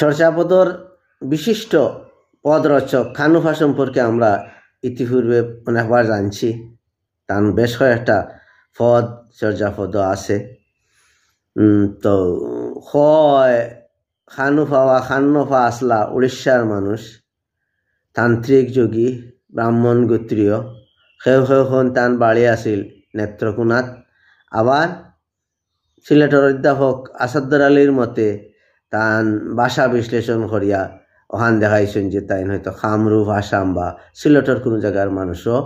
চর্যাপদর বিশিষ্ট পদরচক খানুফা সম্পর্কে আমরা ইতিপূর্বে অনেকবার জানছি। তার বেশ কয়েকটা পদ চর্যাপদ আছে। তো হয় খানুফা বা খান্নফা আসলা উড়িষ্যার মানুষ, তান্ত্রিক যোগী, ব্রাহ্মণ গোত্রীয়। সেও তান বাড়ি আছিল নেত্রকোনাত। আবার সিলেটের অধ্যাপক আসাদুর আলীর মতে তান ভাষা বিশ্লেষণ করিয়া ওখান দেখাইছেন যে তাই হয়তো কামরূপ আসাম বা সিলেটের কোনো জায়গার মানুষও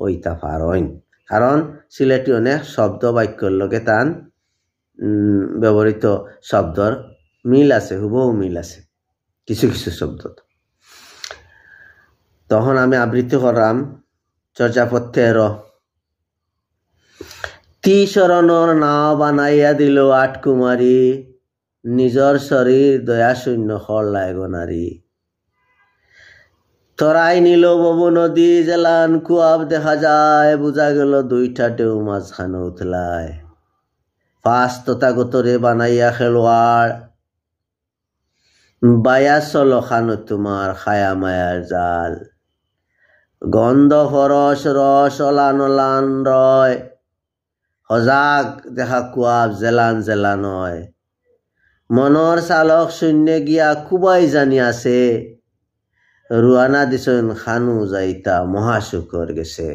ওইটা পারইন, কারণ সিলেটি অনেক শব্দ বাক্যর লগে তান ব্যবহৃত শব্দর মিল আছে, হুবহু মিল আছে কিছু কিছু শব্দ। তখন আমি আবৃত্তি করলাম চর্যাপদ 13। শরণর নাও বানাইয়া দিল আট কুমারী, নিজর শরীর দয়া শূন্য হরলায় গনারি। তরাই নিল ববু নদী জেলান কুয়াব দেখা যায়, বোঝা গেল দুইটা ঢেউ মাঝখানে উতলায়। পাঁচ তথাগতরে বানাইয়া খেলোয়াড়, বায়া চলো খানো তোমার খায়া মায়ার জাল। গন্ধ ফরস রস অলান অলান রয়, সজাগ দেখা কুয়াব জেলান জেলান হয়। মনৰ চালক শূন্য গিয়া কুবাই জানি আছে, রুয়ানা দিছন খানু যাইতা মহাসুখর গেছে।